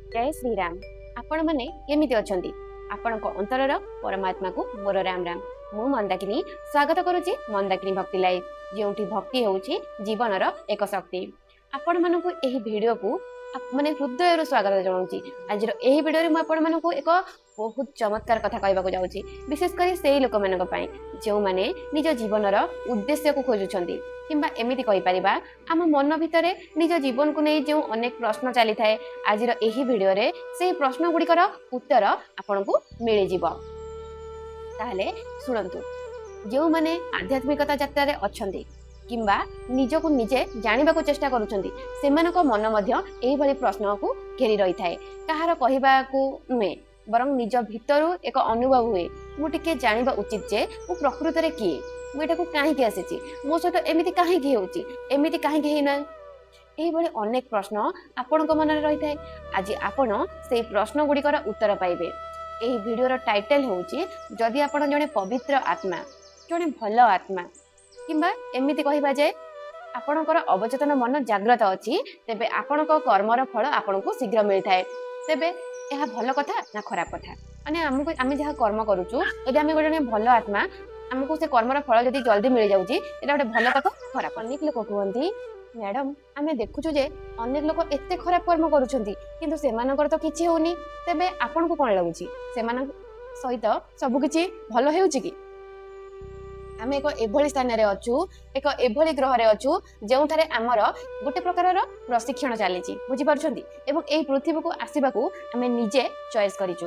जय श्री राम। आपण माने केमिति अछंती? आपणक अंतरर परमात्मा को मोर राम राम। मु मंदाकिनी स्वागत करुची मंदाकिनी भक्ति लाइव, जोंठी भक्ति होउची जीवनर एक शक्ति। आपण मानकु एही वीडियो को माने हृदय स्वागत जनाऊँगी। आज एही वीडियो में आपण मानकु एक बहुत चमत्कार कथा कहबाक जाउची, विशेषकर से लोक मानक पई जो माने निज जीवनर उद्देश्य को खोजुछंती किंबा एमिति कहि परिबा आम मन भितरे निज जीवन को नहीं जो अनेक प्रश्न चली थाए। आज एही वीडियो रे से प्रश्न गुड़िकर उत्तर आपण को मिल जिवो। ताहले सुनंतु, जो माने आध्यात्मिकता यात्रा रे अछंती किंबा निजको निजे जानिबा को चेष्टा करूछंती, सेमानक मन मध्य एही भली प्रश्न को घेरी रही थाए। कहार कहिबा को नुहे, बरं निज भितरु एक अनुभव हुए मु टिके जानिबा उचित जे मु प्रकृत रे किए, मु एटाको काहेकि आसीची, मो सहित एमिति काहेकि हेउची, एमिति काहेकि हेना। एही भली अनेक प्रश्न आपणक मनरे रही थाए। आज आपण से प्रश्न गुड़िकर उत्तर पाइबे। एही वीडियोर टाइटल होउची जदि आपण जने पवित्र आत्मा, जने भल आत्मा किंबा एमिति कहिबा जे आपणकर अवचेतन मन जाग्रत अछि, तेबे आपणक कर्मर फल आपणको शीघ्र मिल थाए। तेबे यह भल कथा ना खराब कथा? माने हमको आमे जहा कर्म करूछु, यदि आमे गोटे भल आत्मा हमको से कर्मर फल जदि जल्दी मिल जाउची, एटा गोटे भल कथा खराब? अनेक लोक कहंती, मैडम आमे देखुछु जे अनेक लोक एते खराब कर्म करूछंती किंतु सेमानकर तो किछि होनी, तेबे आपन को कोन लागुची सेमान सहित सब किछि भल हेउची कि? आमे एक एभली स्थान रे अछु, एक एभली ग्रह रे अछु जेउठारे आमर गोटे प्रकारर प्रशिक्षण चलीची, बुझी पारछंती। एवं एही पृथ्वी को आसीबा को आमे निजे चॉइस करिछु।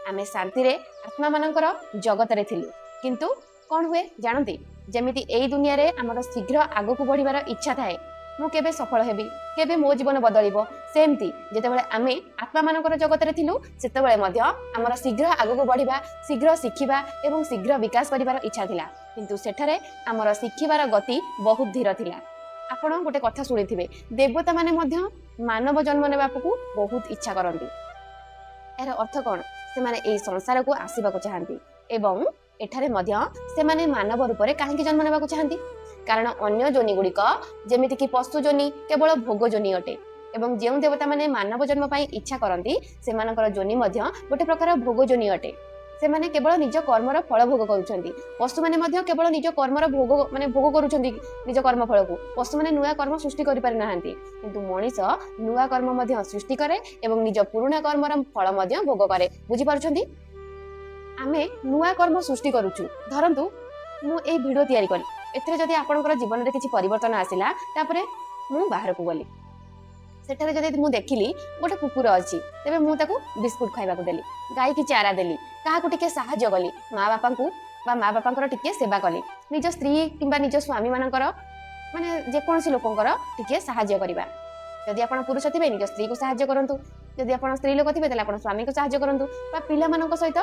आमे शांति रे आत्मा मानकर जगत रे थिलु, किंतु कोन हुए जानती, जेमिति एही दुनिया रे आमर शीघ्र आगो को बढ़िबार इच्छा थाए, मु केबे सफल हेबी, केबे मो जीवन बदलिबो। सेमती जेतेबेले आमे आत्मा मानकर जगत रे थिलु, सेतेबेले मध्य आमर शीघ्र आगो को बढ़िबा, शीघ्र शिखिबा एवं शीघ्र विकास करिबार इच्छा थिला, किंतु सेठारे आमर शिखिबार गति बहुत धीर थिला। आपण गोटे कथा सुनिथिबे, देवता माने मध्य मानव जन्म नेबाकू बहुत इच्छा करंती। एर अर्थ कोन? से माने एही संसार को आसीबाकू चाहंती एवं एठारे मध्य से माने मानव रूप रे काहेकि जन्म नेबाकू चाहंती? कारण अन्य जोनि गुड़िक जेमिति कि पशु जोनि केवल भोग जोनि अटे, एवं जेउ देवता माने मानव जन्म पाई इच्छा करंती सेमानकर जोनि मध्य गोटे प्रकार भोग जोनि अटे। से माने केवल निज कर्मर फल भोग करूछंती। पशु माने मध्य केवल निज कर्मर भोग माने भोग करूछंती निज कर्म फल को। पशु माने नुआ कर्म सृष्टि करि पारि नाहंती, किंतु मनीष नुआ कर्म मध्य सृष्टि करे एवं निज पुराना कर्मर फल मध्य भोग करे। बुझी पारुछंती? आमे नुआ कर्म सृष्टि करूछु। धरंतु मु ए वीडियो तयारी करी, एथरे जदि आपनकर जीवन रे किछि परिवर्तन आसिला, तापरे मु बाहर को गली, सेठारे जदि मु देखिली गोटे कुकुर अछि, तेबे मु ताकू बिस्कुट खाइबा को देली, गाय की चारा देली, काहाकू टिके सहाय्य कली, माँ बापांकू बा माँ बापांकर टिके सेवा कली, निज स्त्री किंबा निज स्वामी मानकर माने जे कोनसी लोकंकर टिके सहाय्य करिबा। जदि आपण पुरुष थिबे निज स्त्री को सहाय्य करंतु, जदि आपण स्त्री लोक थिबे तले आपण स्वामी को सहाय्य करंतु, बा पिला मानक सहित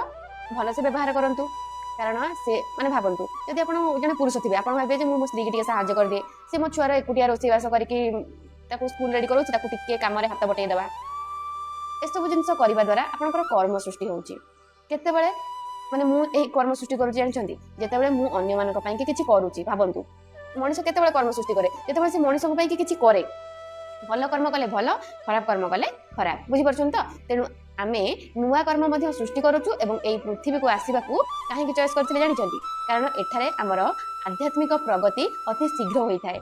भल से व्यवहार करंतु। कारण से माने भाबंतु, जदि आपण जने पुरुष थिबे, आपण भाबे जे मो स्त्री के टिके सहाय्य कर दे, से मो छुआर एकुटिया रोसई बास करके ताकू स्कूल रेडी करूछि, ताकू टिके काम रे हाथ बटै देबा। ए सब जिंस करबा द्वारा आपनकर कर्म सृष्टि होउछि। केतेबेले माने मु एही कर्म सृष्टि करूछि जानछंती, जेतेबेले मु अन्य मानक पई कि किछि करूछि। भाबंतु मनुष्य केतेबेले कर्म सृष्टि करे, जेतेबेले से मनुष्य पई कि किछि करे। भल कर्म कले भल, खराब कर्म कले खराब। बुझी परछन त? तेनु आमे नुआ कर्म मध्य सृष्टि करूछु एवं एही पृथ्वी को आसीबाकू काहेकि चॉइस करथिले जानछंती? कारण एठारे हमर आध्यात्मिक प्रगति अति शीघ्र होई थाए।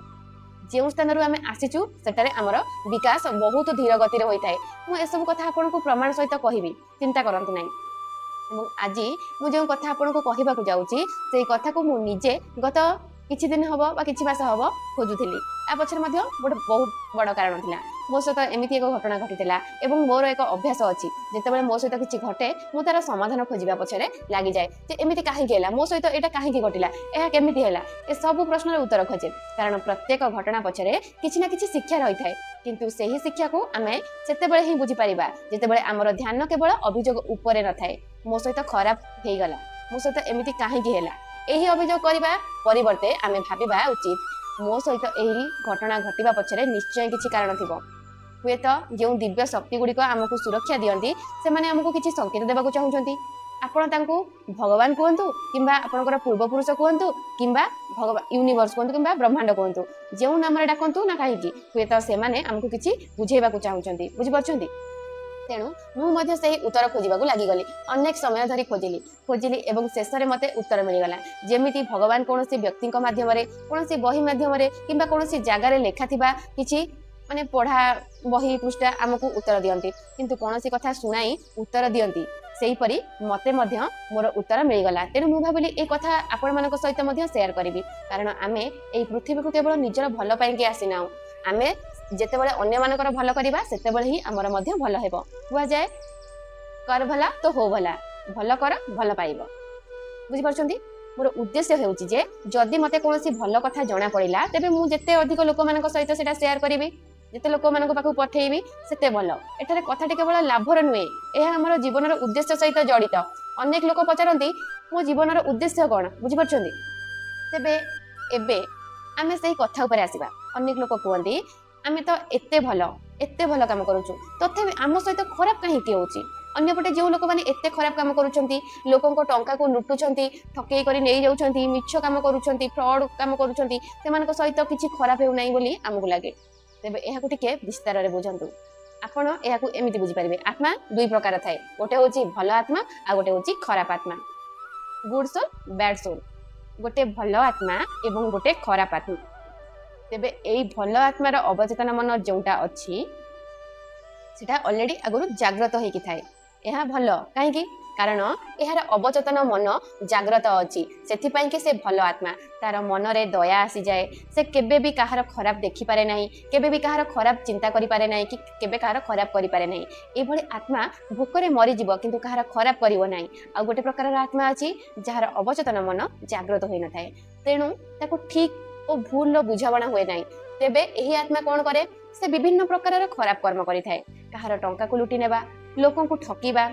जे स्थान रू आमे आसीचु सेठारे हमर विकास बहुत धीर गति रे होई थाए। मु ए सब कथा आपन को प्रमाण सहित कहिबी, चिंता करंतु नै। एवं आज मु जे कथा आपन को कहिबा को जाउची, सेही कथा को मु निजे गत किछि दिन हबो बा किछि मास हबो खोजुथिली। आ पछर मध्य गोटे बहुत बड़ कारण थिला। मो सहित एमिति एक घटना घटिथिला एवं मोर एक अभ्यास अछि, जेतेबेले मो सहित किछि घटे मु तार समाधान खोजिबा पछरे लागि जाय, जे एमिति काहेकि हैला, मो सहित एटा काहेकि घटिला, एहा केमिति हैला। ए सब प्रश्नर उत्तर खोजे, कारण प्रत्येक घटना पछरे किछि ना किछि शिक्षा रही थाए। किंतु सेही शिक्षा को आमे सेतेबेले ही बुझी परिबा जेतेबेले हमर ध्यान केवल अभियोग ऊपर न थाए। मो सहित खराब हेई गला, मो सहित एमिति काहेकि हैला, एही अभियोग करिबा परिवर्ते आमे भाबिबा उचित मो सहित एही घटना घटिबा पछरे निश्चय किछि कारण थिबो। हुए तो जो दिव्य शक्ति गुड़िक आमको सुरक्षा दियंती, से माने आमको किछि संकेत देबाकू चाहुचंती। आपण तांको भगवान कहंतु किंबा आपनकर पूर्वपुरुष कहंतु किंबा भगवान यूनिवर्स कहंतु किंबा ब्रह्मांड कहंतु, जेउ नाम रे डाकंतु ना काहेकि, हुए तो से माने आमको किछि बुझेबाकू चाहुचंती। बुझि परछंती? तेणु मुझे से उत्तर खोजा लगिगली अनेक समय धरी खोजिली खोजिली एवं शेष में मत उत्तर मिलगला जमी भगवान कौन व्यक्ति मध्यम कौन बही मध्यम कि कौन जगार लेखा कि माने पढ़ा बही पृष्ठा आमको उत्तर दियंती किंतु कौन कथा शुणाई उत्तर दियंती सेहीपरि मते मध्य मोर उत्तर मिलगला तेणु मु भाविली ए कथा आपण मानक सहित मध्य शेयर करिवि कारण आमे एई पृथ्वी को केवल निजर भल पाइके आसीना आमे जेतेबेले अन्य मानकर भल करिबा सेतेबेले ही हमर मध्य भल हेबो हुआ जाए कर भला तो हो भला भल कर भल पाइबो बुझि परछंती मोर उद्देश्य हेउची जे जदि मते कोनोसी भल कथा जणा पड़िला तेबे मु जेते अधिक लोक मानक सहित सेटा शेयर करिवि जिते लोक मान पाक पठेबी सेते भल एठारे कथाटी केवल लाभर नुहे यह आम जीवन उद्देश्य सहित जड़ित अनेक लोक पचारती मो जीवन उद्देश्य कौन बुझीपार तेबे एबे आमे से कथा उपर आसवा अनेक लोक कहते आमे तो एते भल काम करूछु तथापि आम सहित खराब कहीं होची अन्यपटे जो लोक मैंने एते खराब काम करूछंती लोकंको टंका को लुटुछंती ठकेई करी नै जाउछंती मिछ काम करूछंती फ्रॉड काम करूछंती सेमानक सहित किछि खराब हेउ नै बोली हमकु लागे तेबे एहा को टिके विस्तार रे बुझंतु आपण एहा को एमिति बुझी परिबे आत्मा दुई प्रकार थाए गोटे होची भल आत्मा आ गोटे होची खराब आत्मा गुड सोल बैड सोल गोटे भल आत्मा एवं गोटे खराब आत्मा तेबे एई भल आत्मार अवचेतन मन जोटा अछि सेटा ऑलरेडी आगुरु जागृत होइकी थाए एहा भल काहेकि कारण यार अवचेतन मन जागृत अच्छी से से भल आत्मा तार मन रे दया आसी जाए से केबे भी कहार खराब देखि पारे नहीं केबे भी कहार खराब चिंता करि पारे नहीं कि केबे कहार खराब करि पारे नहीं ए भली आत्मा भोकरे मरि जीव किंतु कहार खराब करिवो नहीं आ गोटे प्रकार आत्मा अछि जार अवचेतन मन जागृत होई न थाए तेणु ताको ठीक और भूल रो बुझावणा होए नहीं तेबे एही आत्मा कोन करे से विभिन्न प्रकार खराब कर्म करि थाए कहार टंका को लुटि नेबा लोकन को ठकीबा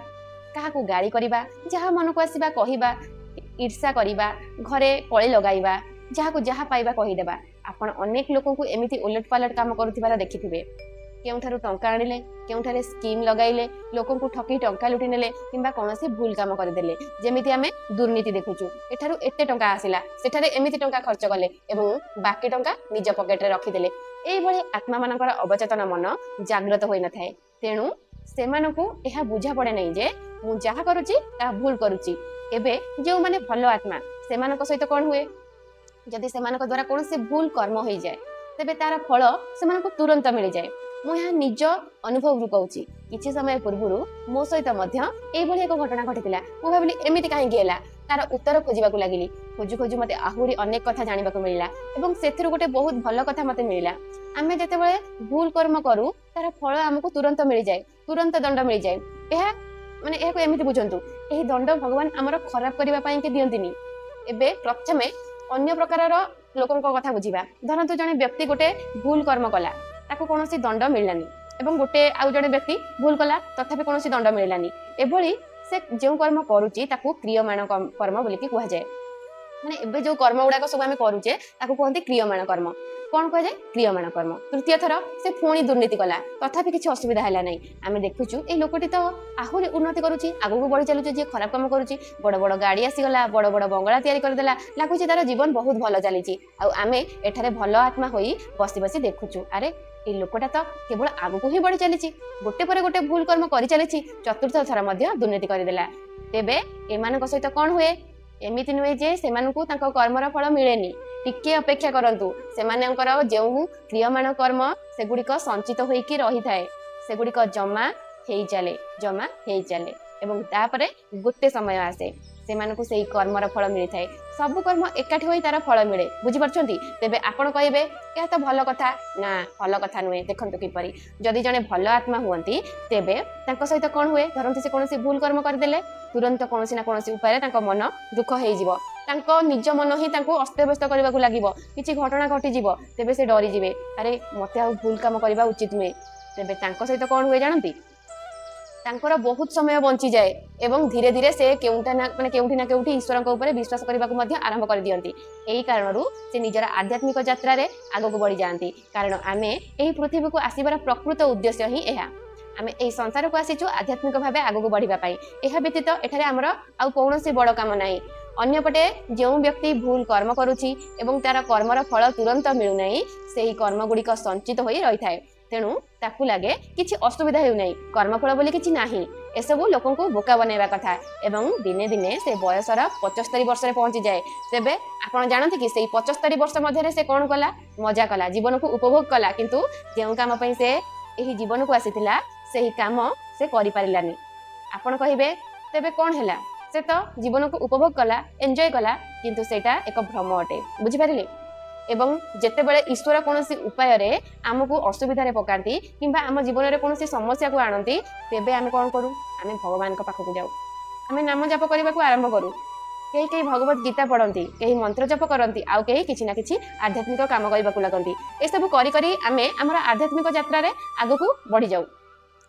कहा को गाड़ी करिबा जहाँ मन को आसीबा कहिबा ईर्षा करिबा घरे कଳି लगाइबा जहाँ को जहाँ पाइबा कहिदेबा आपण अनेक लोक को एमिति उलट पालट काम करुथिबार देखिथिबे केउठारु टंका आनिले केउठारे स्कीम लगाइले लोकन को ठकी टंका लुटि नेले किंबा कोनोसी भूल काम करदेले जेमिति आमे दुर्नीति देखुचु एठारु एते टंका आसिला सेठारे एमिति टंका खर्च कले एवं बाकी टंका निज पॉकेट रे रखिदेले एई भली आत्मा मानकर अवचेतन मन जागृत होई न थाए तेणु सेमानकु एहा बुझा पड़े नहीं जे मु जहा करूची ता भूल करूची एबे जो माने भलो आत्मा सेमानक सहित कोन हुए जदि सेमानक द्वारा कोन से भूल कर्म होई जाए तेबे तार फल सेमानक तुरंत मिल जाए मु यहाँ निज अनुभव रु कहूची किछि समय पूर्वरु मो सहित मध्य एई भली एक घटना घटितिला मु भाबिली एमिति काहे गेला तार उत्तर खोजिबाकू लागिली खोजु खोजु मते आहुरी अनेक कथा जानिबाकू मिलिला एवं सेथिरु गोटे बहुत भलो कथा मते मिलिला आमे जेतेबेले भूल कर्म करू तार फल हमकु तुरंत मिल जाए तुरंत दंड मिल जाए एहा माने एहा को एमिति बुझंतु एही दंड भगवान हमर खराब करिबा पई के दियंतिनी एबे प्रथमे अन्य प्रकारर लोकंक कथा बुझिबा धरंतु जने व्यक्ति गोटे भूल कर्म कला ताको कोनोसी दंड मिललानी एवं गोटे आउ जने व्यक्ति भूल कला तथापि कोनोसी दंड मिललानी एभली से जो कर्म करूची ताको क्रियमाण कर्म बोली कि कहा जाए माने एबे जो कर्म गुडाक सब आमे करूचे ताको कहंती क्रियमाण कर्म कौन कह जाए क्रियमाण कर्म तृतीय थर से पुणी दुर्नीति कला तथापि किसी असुविधा है ना आम देखुचु ए लोकटी तो आहुरी उन्नति करुच्ची आगू बढ़ी चलुचे जी खराब कम करुच्ची बड़ बड़ गाड़ी आसीगला बड़ बड़ बंगला तैयारी करदेला लगुच तार जीवन बहुत भल चली आम एठारे भल आत्मा होई बसी बसी देखुचु अरे ए लोकटा तो केवल आगू ही बढ़ी चली गोटे पर गोटे भूल कर्म कर चली चतुर्थ थर दुर्नीति करदेला तेबे एमानक सहित कौन हुए एमिति नुहे जे सेमानकु तांको कर्मर फल मिलेनी टिके अपेक्षा करंतु सेमानकर जेउ क्रियमाण कर्म सेगुड़िक संचित होइकी रही थाए सेगुड़िक जमा हेई चले एवं तापरे गोटे समय आसे सेमानकु सेही कर्मर फल मिली थाए सब कर्म एकाठी होई तार फल मिले बुझी परछंती तेबे आपण कहबे या तो भल कथा ना भल कथा नुहे देखंतु किपरि जदि जने भल आत्मा हुअंती तेबे तांको सहित कोन हुए धरंतु से कोनोसी भूल कर्म करदेले तुरंत कोनोसी ना कोनोसी उपाय तांको मन दुख हेई जिवो तांको निज मन ही तांको अस्तव्यस्त करबाकू लागिवो किछि घटना घटी जिवो तेबे से डरी जिवे अरे मते आ भूल काम करबा उचित नुहे तेबे तांको सहित कोन हुए जानंती तांकर बहुत समय बंची जाए एवं धीरे धीरे से केउंटा ना माने केउंठी ना केउंठी ईश्वर को ऊपर विश्वास करबाकू मध्य आरंभ कर दियंती एही कारणरू से निजर आध्यात्मिक यात्रा रे आगो को बढ़ी जांती कारण आमे एही पृथ्वी को आसीबार प्रकृत उद्देश्य ही एहा आमे एही संसार को आसीचु आध्यात्मिक भाबे आगो को बढ़िबा पई एहा व्यतीत एठारे हमर आ कोनोसी बड़ काम नाही अन्यपटे जो व्यक्ति भूल कर्म करुची एवं तार कर्मर फल तुरंत मिलु नाही सेही कर्म गुड़िक संचित होई रही थाए तेणु ताकू लगे किसी असुविधा हो कर्मफल बोली किसी नाही एसबू लोक बोका बनैवा कथा एवं दिने दिने से बयसर 75 वर्ष पहुंची जाए तेबे आपण जानते कि 75 वर्ष मध्य से कौन कला मजा कला जीवन को उपभोग कला किंतु जो काम से यही जीवन को आसीथिला सेही काम से करि पारिलानी आपण कहिबे तेबे कौन हैला से तो जीवन को उपभोग कला एंजॉय कला किंतु सेटा एक भ्रम अटे बुझी पारिले एवं जेतेबेले ईश्वर कौन उपाय रे आमको असुविधा पकाती किंबा आम जीवन में कौन समस्या को आणती तेबे आम कौन करूँ आम भगवान पाखक जाऊ आम नाम जप करने को आरंभ करूँ कहीं कहीं भगवत गीता पढ़ती कहीं मंत्र जप करती आउ कहीं किसी ना किसी आध्यात्मिक काम करने को लगती ए सब करी आम आम आध्यात्मिक यात्रा आग को बढ़ी जाऊ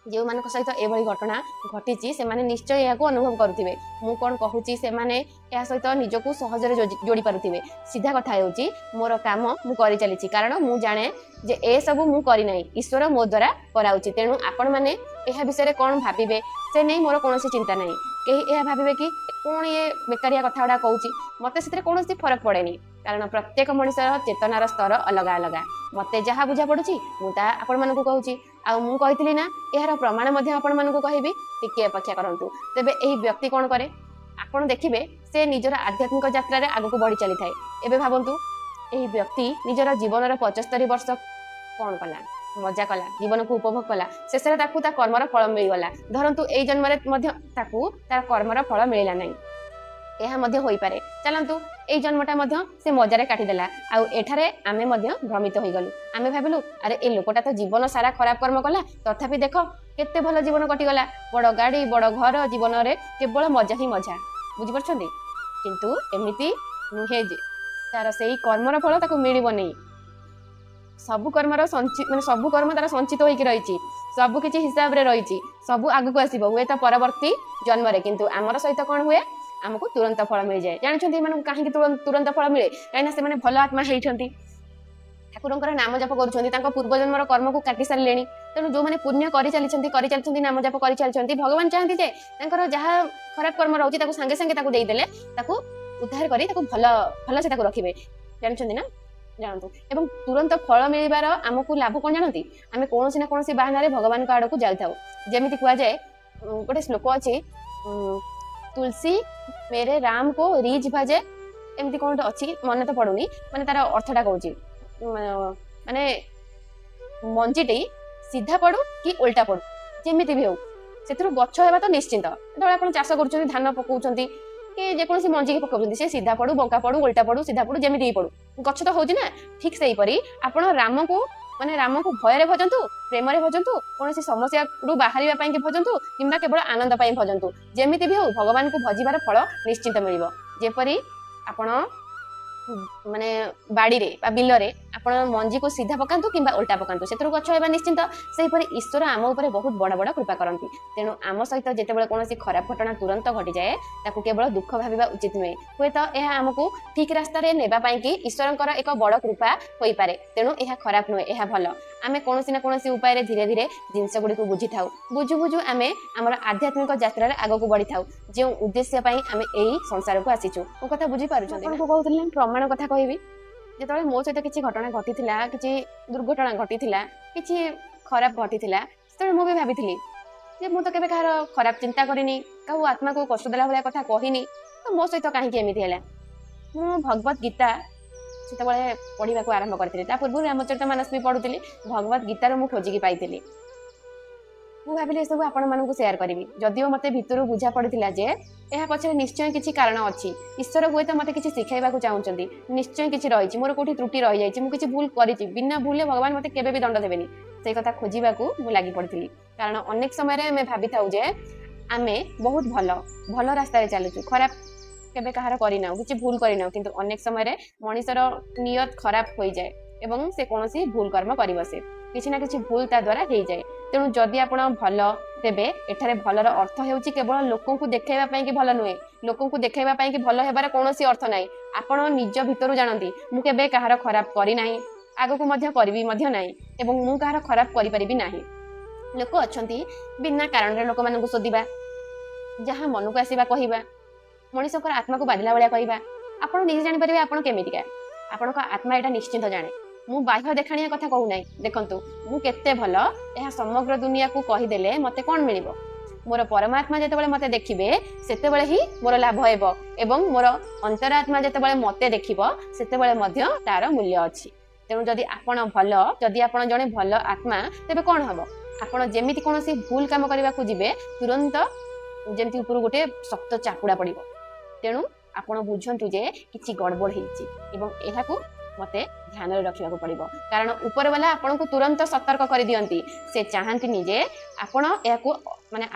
जो मान सहित एभली घटना घटी से निश्चय यहाँ अनुभव करुवे मु कौन कहूँ से सहित निजक सहजरे जोड़ी पारे सीधा कथा होची मोर काम मु करी चली कारण मु जाने जे ए सब मु करना ईश्वर मो द्वारा कराउची तेणु आपण मैंने यह विषय कौन भावे से नहीं मोर कौन चिंता ना कहीं यह भावे कि कौन ये बेकारिया कथा गुड़ा कहूँ मत से कौन फरक पड़ेनी कारण प्रत्येक मनुष्य चेतनार स्तर अलग अलग मत जहाँ बुझा पड़ुची मुझे आपण मानक कहूँ आउ कही ना यार प्रमाण आपण मानक कहबी टिके अपेक्षा करंतु तेबे एही व्यक्ति कौन करे आपण देखिबे से निजर आध्यात्मिक यात्रा रे आगको बढ़ी चली थाए एबे भाबंतु एही व्यक्ति निजर जीवन 75 वर्ष कौन कला मजा कला जीवन को उपभोग कला शेष ता कर्मर फल मिलगला धरंतु ए जन्म तार कर्मर फल मिलला नहीं यह मध्य होई पारे चलंतु ए जन्मटा मध्य से मजारे काटिदेला आउ एठारे आमे मध्य भ्रमित होई गलु आमे भाबिलु अरे ए लोकटा तो जीवन सारा खराब कर्म कला तथापि देख केते भल जीवन कटिगला बड़ गाड़ी बड़ घर जीवन रे केवल मजा ही मजा बुझी परछंती किंतु एमिति नुहे जे तार सेही कर्मर फल ताको मिलिबो नै सबु कर्मर माने सबु कर्म तार संचित होई कि रहिछि सबु किछि हिसाब रे रहिछि सबु आगु को आसीबो हुए त परवर्ती जन्म रे किंतु हमर सहित कोन हुए आमको तुरंत फल मिल जाए जानते कहीं तुरंत फल मिले कहीं भल आत्मा होती ठाकुर नाम जप कर पूर्व जन्म कर्म को काटि सारे तेणु जो मैंने पुण्य कर चलती नाम जप कर चलती भगवान चाहती जे जहाँ खराब कर्म रोचे सांगे सांगे देदेले उद्धार कर भल भल से रखिए जानते ना जानतु एवं तुरंत फल मिलबार आमको लाभ कौन जानती आम कौन ना कौन बाहन भगवान आड़ को जाऊ जमी कहुए गोटे श्लोक अच्छी तुलसी मेरे राम को रीझ भाजे एमती कौन अच्छी मन तो पड़ुनी माने तार अर्थटा कहूँ माने मंजीटी सीधा पड़ू कि उल्टा पड़ू जमीती भी हो से गछ होगा तो निश्चिंत जो आप चाष कर धान पकाउं कि जेकोसी मंजी की पकाउं से सीधा पड़ू बंका पड़ू उल्टा पड़ू सीधा पड़ू जमीती ही पड़ू गछ तो होची ना ठीक से हीपरी आपण राम को माने राम को भय भजतु प्रेम भजतु कौन समस्या बाहर भजतु कि केवल आनंद भजतु जमीती भी हो भगवान को भजिबार फल निश्चिंत मिल जेपरी आपण माने बाड़ी रे बिल रे आपण मंजी को सीधा पकातु कि उल्टा पकातु से गछ होगा निश्चिंत से ईश्वर आम उपर बहुत बड़ बड़ कृपा करती तेणु आम सहित जितेबाला कौन खराब घटना तुरंत घटी जाए ताकू केवल दुख भाविबा उचित नुहे हुए तो यह आमको ठीक रास्ता नेबाई कि ईश्वर एक बड़ कृपा हो पारे तेणु यह खराब नुहे यह भल आम कौन ना कौन उपाय धीरे धीरे जिनस गुड़ी बुझी था बुझु बुझु आम आम आध्यात्मिक यात्रा आग को बढ़ी था जो उद्देश्य आम यही संसार को आसीचु मो कथा बुझी पारुछन कहूँ प्रमाण कथा कहबी जो मो सहित किसी घटना घटी किसी दुर्घटना घटी किसी खराब घटी से मुझे भाभी जे मुझे केवे कहार खराब चिंता करनी क्या आत्मा को कष्ट देला भाया कथा कहनी तो मो सहित कहीं एमती है मु भगवत गीता से पढ़ा को आरंभ करी पूर्व रामचरित मानस भी पढ़ुली भगवत गीतार मुझे खोजिकी पाई मुझे भाविली सब आपण सेयार करी जदिव मत भितर बुझा पड़ा जे यह पछे निश्चय किसी कारण अच्छी ईश्वर हुए तो मत किसी शिखाइबा चाहते निश्चय किसी रही मोर कौटी त्रुटि रही जाइए मुझे भूल करी बिना भूल भगवान मत केवे भी दंड देवेनि से कथा खोजा लगी पड़ी कारण अनेक समय आम भावी था जे आम बहुत भल भल रास्तार चलुचु खराब केवे कहार करना किसी भूल करना किंतु अनेक समय मनीषर नियत खराब हो जाए एवं से कौन भूल कर्म कर बसे किसी ना किसी भूल ता द्वारा हो जाए तेणु जदि आप भल तेबे एठारे भलर अर्थ हेउची केवल लोकों को देखाइबा कि भल नुहे लोकों को देखाइबा कि भल हेबार कौन अर्थ नाई आपण निज भितर जानती मु केबे कहार खराब करी नाही आगो को मध्य करबी मध्य नाही एवं मु कहार खराब करि परिबी नाही लोक अछंती बिना कारण रे लोक मानकु सोदिबा जहां मन को आसीबा कहिबा मनीष आत्मा को बाधिला भाया कहवा आपड़ निजे जापर आपण केमिका आपण आत्मा एटा निश्चिंत जाने ମୁଁ ବାହ୍ୟ ଦେଖାଣିଆ କଥା କହୁନାହିଁ। ଦେଖନ୍ତୁ ମୁଁ କେତେ ଭଲ ଏହା ସମଗ୍ର ଦୁନିଆକୁ କହିଦେଲେ ମତେ କଣ ମିଳିବ? ମୋର ପରମାତ୍ମା ଯେତେବେଳେ ମତେ ଦେଖିବେ ସେତେବେଳେ ହିଁ ମୋର ଲାଭ ହେବ ଏବଂ ମୋର ଅନ୍ତରାତ୍ମା ଯେତେବେଳେ ମତେ ଦେଖିବ ସେତେବେଳେ ମଧ୍ୟ ତାର ମୂଲ୍ୟ ଅଛି। ତେଣୁ ଯଦି ଆପଣ ଜଣେ ଭଲ ଆତ୍ମା ତେବେ କଣ ହବ? ଆପଣ ଯେମିତି କୌଣସି ଭୁଲ କାମ କରିବାକୁ ଯିବେ ତୁରନ୍ତ ଯେମିତି ଉପରୁ ଗୋଟେ ଶକ୍ତ ଚାପୁଡା ପଡିବ। ତେଣୁ ଆପଣ ବୁଝନ୍ତୁ ଯେ କିଛି ଗଡ଼ବଡ଼ ହେଇଛି ଏବଂ ଏହାକୁ ମତେ ଧ୍ୟାନରେ ରଖିବାକୁ ପଡିବ। କାରଣ ଉପରବାଲା ଆପଣଙ୍କୁ ତୁରନ୍ତ ସତର୍କ କରିଦିଅନ୍ତି। ସେ ଚାହାନ୍ତିନି ଯେ ଆପଣ ଏହାକୁ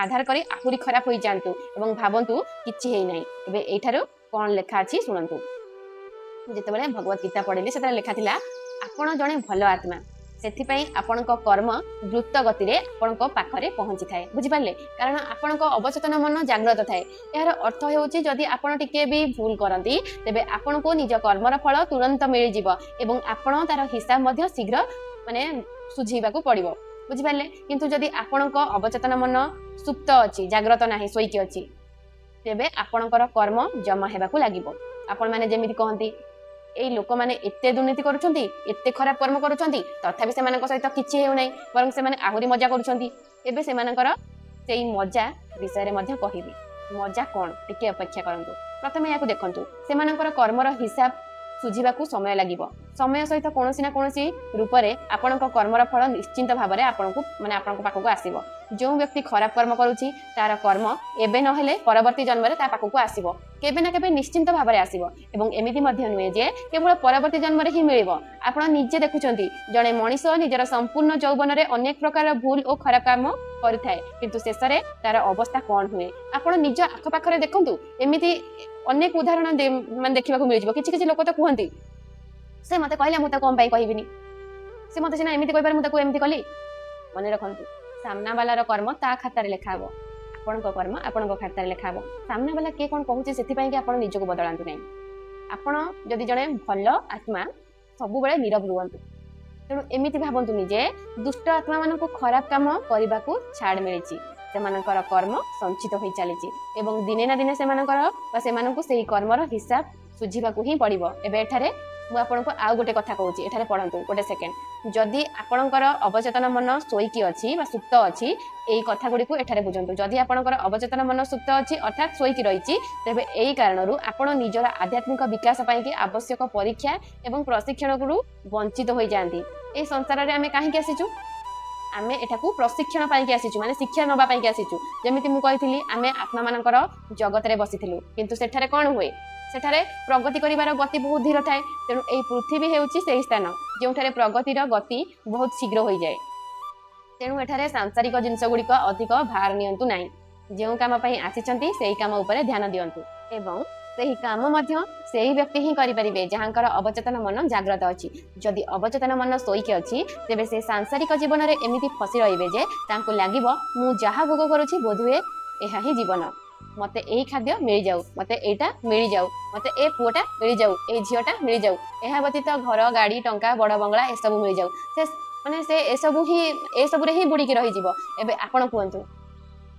ଆଧାର କରି ଆହୁରି ଖରାପ ହୋଇଯାଆନ୍ତୁ ଏବଂ ଭାବନ୍ତୁ କିଛି ହେଇନାହିଁ। ଏବେ ଏଇଠାରୁ କଣ ଲେଖା ଅଛି ଶୁଣନ୍ତୁ। ଯେତେବେଳେ ଭଗବତ ଗୀତା ପଢିଲି ସେତେବେଳେ ଲେଖା ଥିଲା ଆପଣ ଜଣେ ଭଲ ଆତ୍ମା, ସେଥିପାଇଁ ଆପଣଙ୍କ କର୍ମ ଦ୍ରୁତ ଗତିରେ ଆପଣଙ୍କ ପାଖରେ ପହଞ୍ଚିଥାଏ। ବୁଝିପାରିଲେ? କାରଣ ଆପଣଙ୍କ ଅବଚେତନ ମନ ଜାଗ୍ରତ ଥାଏ। ଏହାର ଅର୍ଥ ହେଉଛି ଯଦି ଆପଣ ଟିକେ ବି ଭୁଲ କରନ୍ତି ତେବେ ଆପଣଙ୍କୁ ନିଜ କର୍ମର ଫଳ ତୁରନ୍ତ ମିଳିଯିବ ଏବଂ ଆପଣ ତାର ହିସାବ ମଧ୍ୟ ଶୀଘ୍ର ସୁଝେଇବାକୁ ପଡିବ। ବୁଝିପାରିଲେ? କିନ୍ତୁ ଯଦି ଆପଣଙ୍କ ଅବଚେତନ ମନ ସୁପ୍ତ ଅଛି, ଜାଗ୍ରତ ନାହିଁ, ଶୋଇକି ଅଛି, ତେବେ ଆପଣଙ୍କର କର୍ମ ଜମା ହେବାକୁ ଲାଗିବ। ଆପଣମାନେ ଯେମିତି କହନ୍ତି ଏଇ ଲୋକମାନେ ଏତେ ଦୁର୍ନୀତି କରୁଛନ୍ତି, ଏତେ ଖରାପ କର୍ମ କରୁଛନ୍ତି, ତଥାପି ସେମାନଙ୍କ ସହିତ କିଛି ହେଉନାହିଁ, ବରଂ ସେମାନେ ଆହୁରି ମଜା କରୁଛନ୍ତି। ଏବେ ସେମାନଙ୍କର ସେଇ ମଜା ବିଷୟରେ ମଧ୍ୟ କହିବି। ମଜା କଣ? ଟିକେ ଅପେକ୍ଷା କରନ୍ତୁ। ପ୍ରଥମେ ଏହାକୁ ଦେଖନ୍ତୁ, ସେମାନଙ୍କର କର୍ମର ହିସାବ ସୁଝିବାକୁ ସମୟ ଲାଗିବ। ସମୟ ସହିତ କୌଣସି ନା କୌଣସି ରୂପରେ ଆପଣଙ୍କ କର୍ମର ଫଳ ନିଶ୍ଚିନ୍ତ ଭାବରେ ଆପଣଙ୍କ ପାଖକୁ ଆସିବ। ଯେଉଁ ବ୍ୟକ୍ତି ଖରାପ କର୍ମ କରୁଛି ତାର କର୍ମ ଏବେ ନହେଲେ ପରବର୍ତ୍ତୀ ଜନ୍ମରେ ତା ପାଖକୁ ଆସିବ, କେବେ ନା କେବେ ନିଶ୍ଚିନ୍ତ ଭାବରେ ଆସିବ। ଏବଂ ଏମିତି ମଧ୍ୟ ନୁହେଁ ଯେ କେବଳ ପରବର୍ତ୍ତୀ ଜନ୍ମରେ ହିଁ ମିଳିବ। ଆପଣ ନିଜେ ଦେଖୁଛନ୍ତି ଜଣେ ମଣିଷ ନିଜର ସମ୍ପୂର୍ଣ୍ଣ ଯୌବନରେ ଅନେକ ପ୍ରକାର ଭୁଲ ଓ ଖରାପ କାମ କରିଥାଏ, କିନ୍ତୁ ଶେଷରେ ତାର ଅବସ୍ଥା କଣ ହୁଏ ଆପଣ ନିଜ ଆଖପାଖରେ ଦେଖନ୍ତୁ। ଏମିତି ଅନେକ ଉଦାହରଣ ଦେଖିବାକୁ ମିଳିଯିବ। କିଛି କିଛି ଲୋକ ତ କୁହନ୍ତି ସେ ମତେ କହିଲା ମୁଁ ତାକୁ କଣ ପାଇଁ କହିବିନି, ସେ ମତେ ସିନା ଏମିତି କହିପାରେ ମୁଁ ତାକୁ ଏମିତି କଲି। ମନେ ରଖନ୍ତୁ, ସାମ୍ନା ବାଲାର କର୍ମ ତା ଖାତାରେ ଲେଖା ହବ, ଆପଣଙ୍କ କର୍ମ ଆପଣଙ୍କ ଖାତାରେ ଲେଖା ହବ। ସାମ୍ନା ବାଲା କିଏ କଣ କହୁଛି ସେଥିପାଇଁ କି ଆପଣ ନିଜକୁ ବଦଳାନ୍ତୁ ନାହିଁ। ଆପଣ ଯଦି ଜଣେ ଭଲ ଆତ୍ମା ସବୁବେଳେ ନୀରବ ରୁହନ୍ତୁ। ତେଣୁ ଏମିତି ଭାବନ୍ତୁନି ଯେ ଦୁଷ୍ଟ ଆତ୍ମା ମାନଙ୍କୁ ଖରାପ କାମ କରିବାକୁ ଛାଡ ମିଳିଛି, ସେମାନଙ୍କର କର୍ମ ସଞ୍ଚିତ ହୋଇ ଚାଲିଛି ଏବଂ ଦିନେ ନା ଦିନେ ସେମାନଙ୍କୁ ସେହି କର୍ମର ହିସାବ ସୁଝିବାକୁ ହିଁ ପଡିବ। ଏବେ ଏଠାରେ ମୁଁ ଆପଣଙ୍କୁ ଆଉ ଗୋଟେ କଥା କହୁଛି, ଏଠାରେ ପଢନ୍ତୁ ଗୋଟେ ସେକେଣ୍ଡ। ଯଦି ଆପଣଙ୍କର ଅବଚେତନ ମନ ଶୋଇକି ଅଛି ବା ସୁପ୍ତ ଅଛି, ଏଇ କଥା ଗୁଡିକୁ ଏଠାରେ ବୁଝନ୍ତୁ। ଯଦି ଆପଣଙ୍କର ଅବଚେତନ ମନ ସୁପ୍ତ ଅଛି ଅର୍ଥାତ୍ ଶୋଇକି ରହିଛି, ତେବେ ଏଇ କାରଣରୁ ଆପଣ ନିଜର ଆଧ୍ୟାତ୍ମିକ ବିକାଶ ପାଇଁକି ଆବଶ୍ୟକ ପରୀକ୍ଷା ଏବଂ ପ୍ରଶିକ୍ଷଣରୁ ବଞ୍ଚିତ ହୋଇଯାଆନ୍ତି। ଏଇ ସଂସାରରେ ଆମେ କାହିଁକି ଆସିଛୁ? ଆମେ ଏଠାକୁ ପ୍ରଶିକ୍ଷଣ ପାଇଁକି ଆସିଛୁ, ଶିକ୍ଷା ନେବା ପାଇଁକି ଆସିଛୁ। ଯେମିତି ମୁଁ କହିଥିଲି ଆମେ ଆତ୍ମାମାନଙ୍କର ଜଗତରେ ବସିଥିଲୁ, କିନ୍ତୁ ସେଠାରେ କଣ ହୁଏ? ସେଠାରେ ପ୍ରଗତି କରିବାର ଗତି ବହୁତ ଧୀର ଥାଏ। ତେଣୁ ଏହି ପୃଥିବୀ ହେଉଛି ସେହି ସ୍ଥାନ ଯେଉଁଠାରେ ପ୍ରଗତିର ଗତି ବହୁତ ଶୀଘ୍ର ହୋଇଯାଏ। ତେଣୁ ଏଠାରେ ସାଂସାରିକ ଜିନିଷ ଗୁଡ଼ିକ ଅଧିକ ଭାର ନିଅନ୍ତୁ ନାହିଁ। ଯେଉଁ କାମ ପାଇଁ ଆସିଛନ୍ତି ସେହି କାମ ଉପରେ ଧ୍ୟାନ ଦିଅନ୍ତୁ ଏବଂ ସେହି କାମ ମଧ୍ୟ ସେହି ବ୍ୟକ୍ତି ହିଁ କରିପାରିବେ ଯାହାଙ୍କର ଅବଚେତନ ମନ ଜାଗ୍ରତ ଅଛି। ଯଦି ଅବଚେତନ ମନ ଶୋଇକି ଅଛି ତେବେ ସେ ସାଂସାରିକ ଜୀବନରେ ଏମିତି ଫସି ରହିବେ ଯେ ତାଙ୍କୁ ଲାଗିବ ମୁଁ ଯାହା ଭୋଗ କରୁଛି ବୋଧହୁଏ ଏହା ହିଁ ଜୀବନ, ମତେ ଏଇ ଖାଦ୍ୟ ମିଳିଯାଉ, ମତେ ଏଇଟା ମିଳିଯାଉ, ମତେ ଏ ପୁଅଟା ମିଳିଯାଉ, ଏଇ ଝିଅଟା ମିଳିଯାଉ, ଏହା ବ୍ୟତୀତ ଘର ଗାଡି ଟଙ୍କା ବଡ ବଙ୍ଗଳା ଏସବୁ ମିଳିଯାଉ। ସେ ଏସବୁରେ ହିଁ ବୁଡିକି ରହିଯିବ। ଏବେ ଆପଣ କୁହନ୍ତୁ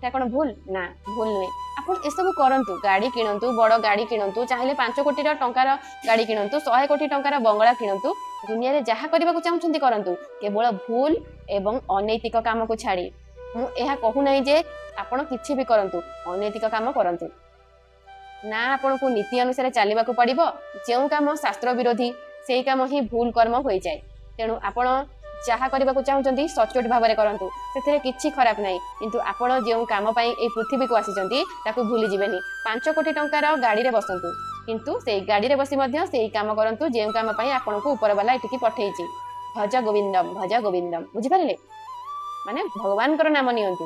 এটা କ'ଣ ଭୁଲ? ନା, ଭୁଲ ନୁହେଁ। ଆପଣ ଏସବୁ କରନ୍ତୁ, ଗାଡି କିଣନ୍ତୁ, ବଡ ଗାଡି କିଣନ୍ତୁ, ଚାହିଁଲେ 5 କୋଟି ଟଙ୍କାର ଗାଡି କିଣନ୍ତୁ, 100 କୋଟି ଟଙ୍କାର ବଙ୍ଗଳା କିଣନ୍ତୁ, ଦୁନିଆରେ ଯାହା କରିବାକୁ ଚାହୁଁଛନ୍ତି କରନ୍ତୁ, କେବଳ ଭୁଲ ଏବଂ ଅନୈତିକ କାମକୁ ଛାଡି। ମୁଁ ଏହା କହୁନାହିଁ ଯେ ଆପଣ କିଛି ବି କରନ୍ତୁ, ଅନୈତିକ କାମ କରନ୍ତୁ ନା। ଆପଣଙ୍କୁ ନୀତି ଅନୁସାରେ ଚାଲିବାକୁ ପଡିବ। ଯେଉଁ କାମ ଶାସ୍ତ୍ର ବିରୋଧୀ ସେଇ କାମ ହିଁ ଭୁଲ କର୍ମ ହୋଇଯାଏ। ତେଣୁ ଆପଣ ଯାହା କରିବାକୁ ଚାହୁଁଛନ୍ତି ସଚୋଟ ଭାବରେ କରନ୍ତୁ, ସେଥିରେ କିଛି ଖରାପ ନାହିଁ। କିନ୍ତୁ ଆପଣ ଯେଉଁ କାମ ପାଇଁ ଏଇ ପୃଥିବୀକୁ ଆସିଛନ୍ତି ତାକୁ ଭୁଲି ଯିବେନି। 5 କୋଟି ଟଙ୍କାର ଗାଡିରେ ବସନ୍ତୁ, କିନ୍ତୁ ସେଇ ଗାଡିରେ ବସି ମଧ୍ୟ ସେଇ କାମ କରନ୍ତୁ ଯେଉଁ କାମ ପାଇଁ ଆପଣଙ୍କୁ ଉପରବାଲା ଏଠିକି ପଠେଇଛି। ଭଜ ଗୋବିନ୍ଦମ ଭଜ ଗୋବିନ୍ଦମ। ବୁଝିପାରିଲେ? ଭଗବାନଙ୍କର ନାମ ନିଅନ୍ତୁ।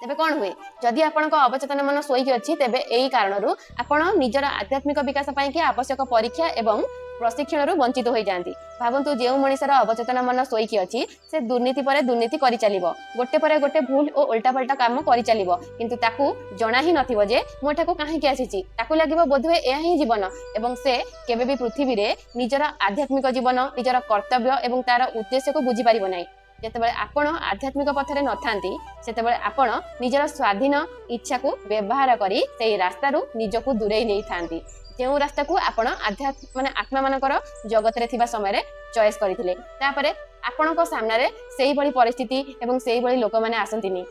ତେବେ କ'ଣ ହୁଏ? ଯଦି ଆପଣଙ୍କ ଅବଚେତନ ମନ ଶୋଇକି ଅଛି ତେବେ ଏଇ କାରଣରୁ ଆପଣ ନିଜର ଆଧ୍ୟାତ୍ମିକ ବିକାଶ ପାଇଁକି ଆବଶ୍ୟକ ପରୀକ୍ଷା ଏବଂ ପ୍ରଶିକ୍ଷଣରୁ ବଞ୍ଚିତ ହୋଇଯାଆନ୍ତି। ଭାବନ୍ତୁ ଯେଉଁ ମଣିଷର ଅବଚେତନ ମନ ଶୋଇକି ଅଛି ସେ ଦୁର୍ନୀତି ପରେ ଦୁର୍ନୀତି କରିଚାଲିବ, ଗୋଟେ ପରେ ଗୋଟେ ଭୁଲ ଓ ଓଲଟାପାଲଟା କାମ କରିଚାଲିବ, କିନ୍ତୁ ତାକୁ ଜଣା ହିଁ ନଥିବ ଯେ ମୁଁ ଏଠାକୁ କାହିଁକି ଆସିଛି। ତାକୁ ଲାଗିବ ବୋଧହୁଏ ଏହା ହିଁ ଜୀବନ ଏବଂ ସେ କେବେ ବି ପୃଥିବୀରେ ନିଜର ଆଧ୍ୟାତ୍ମିକ ଜୀବନ, ନିଜର କର୍ତ୍ତବ୍ୟ ଏବଂ ତାର ଉଦ୍ଦେଶ୍ୟକୁ ବୁଝିପାରିବ ନାହିଁ। ଯେତେବେଳେ ଆପଣ ଆଧ୍ୟାତ୍ମିକ ପଥରେ ନଥାନ୍ତି ସେତେବେଳେ ଆପଣ ନିଜର ସ୍ୱାଧୀନ ଇଚ୍ଛାକୁ ବ୍ୟବହାର କରି ସେଇ ରାସ୍ତାରୁ ନିଜକୁ ଦୂରେଇ ନେଇଥାନ୍ତି, ଯେଉଁ ରାସ୍ତାକୁ ଆପଣ ଆତ୍ମାମାନଙ୍କର ଜଗତରେ ଥିବା ସମୟରେ चॉइस करथिले तापरे आपणक सामने सेही भली परिस्थिति एवं सेही भली लोक माने आसंतिनी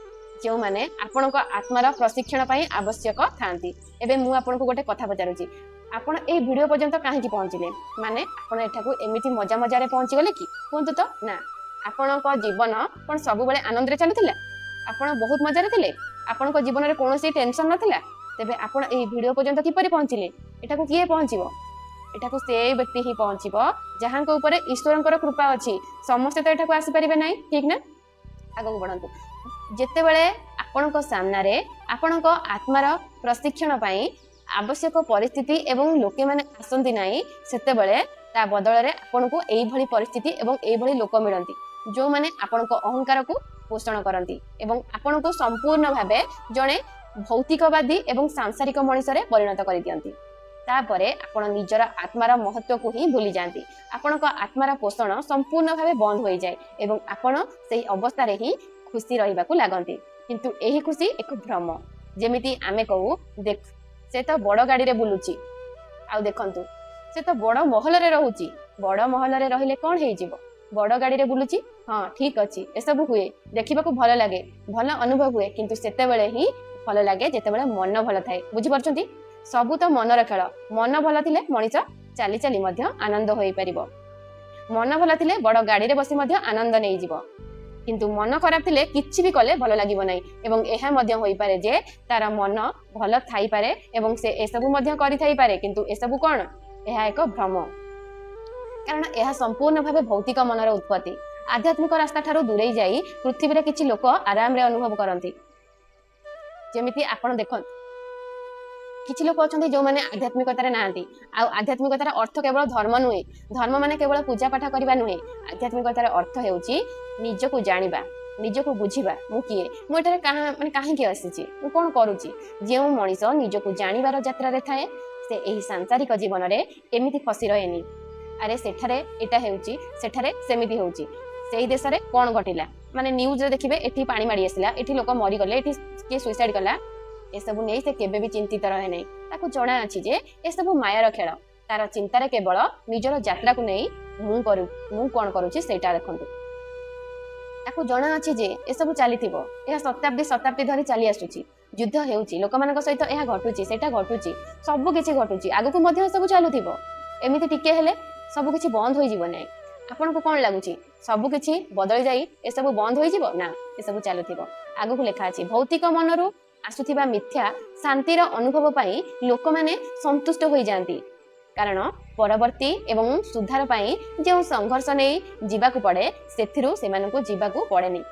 जो माने आपणक आत्मार प्रशिक्षण पई आवश्यक थांती। एबे मु आपनको गोटे कथा पचारुची आपण ए वीडियो पर्यंत काहे पहुंचिले माने आपण एठाकू एमिति मजा मजारे पहुंची गले कि कोंतु तो ना आपणक जीवन कोन सब बेले आनंद रे चलुतिला आपण बहुत मजा रे थिले आपणक जीवन रे कोनोसी टेंशन नथिला तेबे आपण ए वीडियो पर्यंत किपरि पहुंचिले एठाकू किए पहुंचिबो एठाकू से व्यक्ति ही पहुंचिबो जहां को ऊपर ईश्वरंकर कृपा अछि समस्त तो एठाकू आसी परिबे नै ठीक ना आगो बढ़ंतु जेते बेले आपणक सामने रे आपणक आत्मार प्रशिक्षण पई आवश्यक परिस्थिति एवं लोके माने आसंती नाही सेते बेले ता बदल रे आपनको एई भली परिस्थिति एवं एई भली लोक मिलंती जो माने आपनको अहंकार को पोषण करंती एवं आपनको संपूर्ण भाबे जणे भौतिकवादी एवं सांसारिक मनुष्य परिणत कर दियंती तापरे आपण निजर आत्मार महत्व को ही भूली जाती आपणक आत्मार पोषण संपूर्ण भाबे बंद हो जाए एवं आपण सेही अवस्था रे ही खुशी रहिबा को लागंती किंतु एही खुशी एक भ्रम जेमिति आमे कहू देख से तो बड़ गाड़ी रे बुलुची आ देखंतु से तो बड़ महल रे रहूची बड़ महल रे रहिले कोन हेई जिवो बड़ गाड़ी रे बुलुची हां ठीक अछि ए सब हुए देखिबा को भल लागे भल अनुभव हुए किंतु सेते बेले ही भल लागे जेते बेले मन भल थाए बुझी परछंती सबु तो मनर खेल मन भल थिले मनीष चाली चाली मध्य आनंद होई परिबो मन भल थिले बड़ गाड़ी रे बसी मध्य आनंद नै जिवो किंतु मन खराब थिले किछि भी कले भल लागिबो नै एवं एहा मध्य होई पारे जे तार मन भल थाई पारे एवं से ए सब मध्य करि थाई पारे किंतु ए सब कोन एहा एक भ्रम कारण एहा संपूर्ण भाबे भौतिक मनर उत्पत्ति आध्यात्मिक रास्ता ठारो दूरेई जाई पृथ्वी रे किछि लोक आराम रे अनुभव करंती जेमिति आपण देखन किछि लोक अछंती जो माने आध्यात्मिकता रे नांती आ आध्यात्मिकता रे अर्थ केवल धर्म नुहे धर्म माने केवल पूजा पाठ करबा नुहे आध्यात्मिकता रे अर्थ हेउची निजको जानिबा निजको बुझिबा मु किए मु एटारे कहा माने काहे के आसीची मु कोन करूची जेउ मनीष निजको जानिबार यात्रा रे थाए से एही सांसारिक जीवन रे एमिति फसी रहेनी अरे सेठारे एटा हेउची सेठारे सेमिति हेउची सेही देश रे कोन घटिला माने न्यूज रे देखिबे एठी पानी माडी आसिला एठी लोक मरि गले एठी के सुसाइड कला ए सब नै से केबे भी चिंतित रहे नै ताको जणा अछि जे ए सब मायार खेल तार चिंता रे केवल निजर यात्रा को नै मु कोन करूची सेटा देखंतु ताको जणा अछि जे ए सब चलीथिबो एहा शताब्दी धरि चली आसुची युद्ध हेउची लोक मानक सहित एहा घटुची सेटा घटुची सब किछि घटुची आगु को मध्ये सब चालुथिबो एमिति टिके हेले सब किछि बंद होई जीवो नै आपन को कोन लागुची सब किछि बदल जाई ए सब बंद होई जीवो ना ए सब चालुथिबो आगु को लेखा अछि भौतिक मनरु आसुथिबा मिथ्या शांतिर अनुभव पाई लोक माने संतुष्ट होई जांती कारण परवर्ती एवं सुधार पाई जो संघर्ष नै जीवाकू पड़े सेथिरु सेमानकू जीवाकू पड़ेनी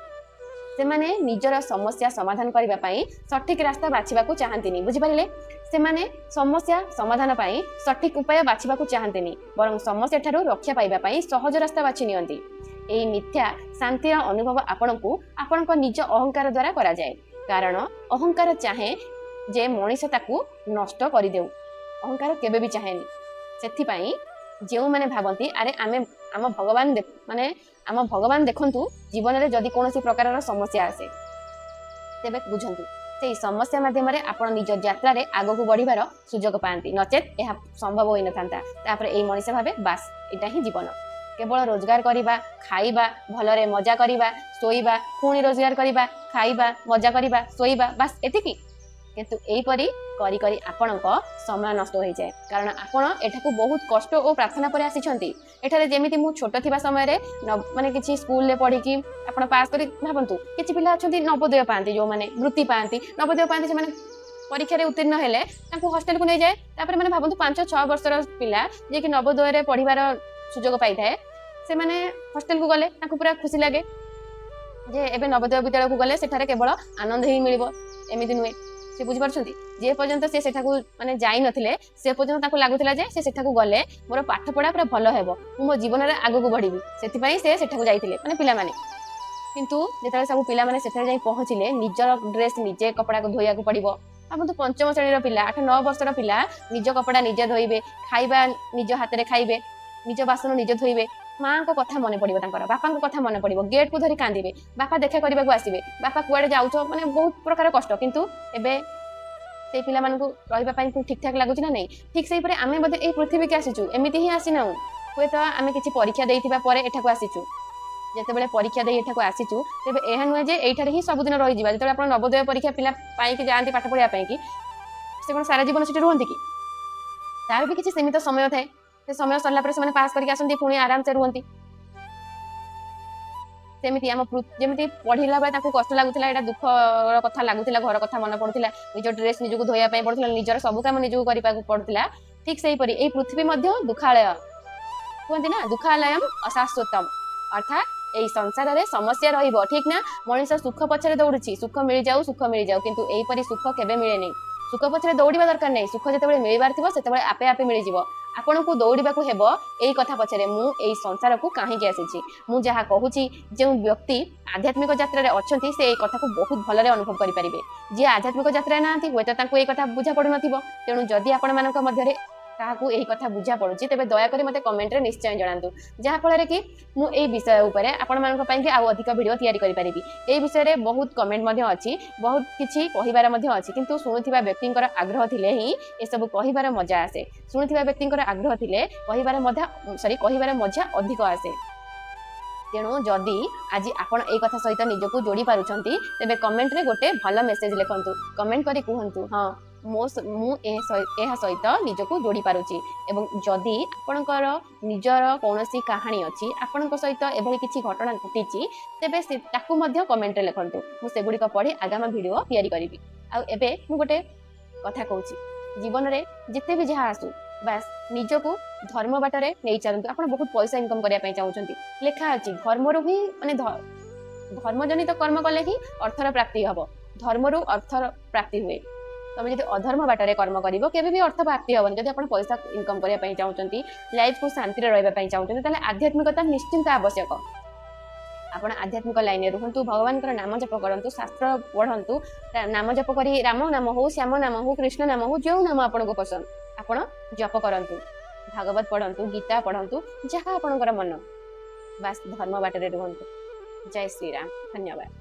सेमाने निजर समस्या समाधान करबा पाई सठिक रास्ता बाछिबाकू चाहंतिनी बुझि पारिले सेमाने समस्या समाधान पाई सठिक उपाय बाछिबाकू चाहंतिनी बरं समस्या ठारू रक्षा पाइबा पाई सहज रास्ता बाछि नियंती एई मिथ्या शांतिर अनुभव आपनकू आपनक निज अहंकार द्वारा करा जाय कारण अहंकार चाहे जे मनीष ताकू नष्ट करि देउ अहंकार केबे भी चाहेनी सेथि पाई जेउ माने भाबंती अरे आमे आम भगवान माने आम भगवान देखंतु जीवन रे जदि कोनोसी प्रकार समस्या आसे तेबे बुझंतु सेही समस्या माध्यम रे आपण निज यात्रा रे आगो को बढ़िबार सुजोग पांती नचेत एहा संभव होई नथांता तापर एई मनीष भाबे बास एटा ही जीवन केवल रोजगार करिबा खाइबा भलरे मजा करिबा सोइबा पुणी रोजगार करिबा खाइबा मजा करिबा सोइबा बास एतिकी किंतु एई परी करी करी आपणक समय नष्ट हो जाए कारण आपण एठाकू बहुत कष्ट और प्रार्थना पर आसीछंती एठारे जेमिति मु छोट थिबा समय रे माने किछि स्कूल ले पढी कि आपण पास करी भाबंतु किछि पिला अछंती नवोदय पांती जो माने वृत्ति पांती नवोदय पांती से माने परीक्षा रे उत्तीर्ण हेले ताकू हॉस्टल को नै जाए तापर माने भाबंतु 5-6 वर्षर पिला जे कि नवोदय रे पढिबार सुजोग पाई थाए से माने हॉस्टल को गले ताकू पूरा खुशी लागे जे एबे नवोदय विद्यालय को गले सेठारे केवल आनंद ही मिलिबो एमिति नुए से बुझी पारछंती जे पर्यंत से सेठाकू माने जाई नथिले से पर्यंत ताकू लागुथिला जे से सेठाकू गले मोर पाठ पढा पूरा भलो हेबो मो जीवन रे आगु को बढ़िबी सेति पई से सेठाकू जाईथिले माने पिला माने किंतु जेतले सब पिला माने सेठा जाई पहुंचिले निजर ड्रेस निजे कपड़ा को धोया को पड़िबो आपण तो पंचम श्रेणी रो पिला 8-9 वर्षर पिला निज कपड़ा निजे धोइबे खाइबा निज हाथ रे खाइबे निज बासन निजे धोइबे मां को कथा मने पड़िबो तांकर बापा को कथा मने पड़िबो गेट को धरी कांदिबे बापा देखा करबा को आसीबे बापा कुआडे जाउछो माने बहुत प्रकार कष्ट किंतु एबे से पिला मानकू रहिबा पई ठीक ठाक लागुछ ना नै ठीक सेही परे आमे बदे ए पृथ्वी के आसीछु एमिति ही आसी ना हुए तो आम कि परीक्षा देइथिबा एठाकू आसीचु जितेबाला परीक्षा दे एठाकू आसीचु तेबे एहा नुहे जे एठार ही सबुदिन रही जिबा जेतेबाला आपण नवोदय परीक्षा पिला पाई जाती पाठ पढ़िया कि से कौन सारा जीवन सेठी रुहନ୍ତି कि तार भी किसी सीमित समय थाए से समय सरला पर से पास करके आसती पुणी आराम से रुहନ୍ତି सेमती आम जमी पढ़ला बेले कष्ट लगुला यहाँ दुख कथा लगुला घर कथा मन पड़ूला निज ड्रेस निजक धोयापाई पड़ूला निजर सब कम निजक करने पड़ूला ठीक से यही पृथ्वी दुखालय कहते ना दुखालयम अशाश्वतम अर्थात यही संसार में समस्या रही ठीक ना मनीष सुख पछरे दौड़ी सुख मिल जाऊ किंतु यहीपरी सुख केबे मिले नहीं सुख पछरे दौड़ा दरकार नहीं सुख जिते मिलबार थो से आपे आपे मिल जाव आपन को दौड़ा हेब यही कथा पछरे मुझे संसार को कहीं आसी मुझे जहाँ कहूँ जो व्यक्ति आध्यात्मिक यात्रा अच्छा से यही कथा को बहुत भलरे अनुभव करेंगे जी आध्यात्मिक यात्रा ना हुए तो ये कथा बुझा पड़ू न तेणु जदि आपण ताकू यही कथा बुझा पड़ुची तेबे दयाकोरी मते कमेंट रे निश्चय जणातु जहाँ फल कि मुझे विषय उपर आपण अधिक वीडियो तैयारी करि परिबी ए विषय रे बहुत कमेंट मध्ये अछि बहुत किछि कहिबार मध्ये अछि किंतु सुनुथिबा व्यक्तिंकर आग्रह थिले ही ए सब कहिबार मजा आसे सुनुथिबा व्यक्तिंकर आग्रह थिले कहिबार मजा अधिक आसे तेणु जदि आज आपण ए कथा सहित निजको जोड़ी पारुछंती तेबे कमेंट रे गोटे भल मेसेज लिखंतु कमेंट करी कहंतु हां सहित निजको जोड़ी पारुची एवं जदि आपणकर निजर कौनसी कहानी अच्छी आपण सहित एभली किसी घटना घटी तेबे ताकू मध्य कमेंट रे लिखंतु मु सेगुड़िक पढ़ी आगामी वीडियो तैयारी करी आबे मु गोटे कथा कहूँ जीवन में जिते भी जहाँ आसू बास निजको धर्म बाटर नहीं चलतु आप बहुत पैसा इनकम करने चाहते लिखा अच्छी धर्म ही माने धर्मजनित कर्म कले ही अर्थर प्राप्ति हम धर्म अर्थर प्राप्ति हुए तुम जब अधर्म बाटर कर्म कर भी अर्थ प्राप्ति हेनी जब आप पैसा इनकम करने चाहते लाइफ को शांति रही चाहते आध्यात्मिकता निश्चिंत आवश्यक आप आध्यात्मिक लाइन रुहतु भगवान नाम जप करूँ शास्त्र पढ़ु नाम जप कर राम नाम हो श्याम नाम हो कृष्ण नाम हो जो नाम आपको पसंद आपण जप करूँ भागवत पढ़ु गीता पढ़ु जहाँ आपणकर मन बास धर्म बाटर रुहतु जय श्री राम धन्यवाद।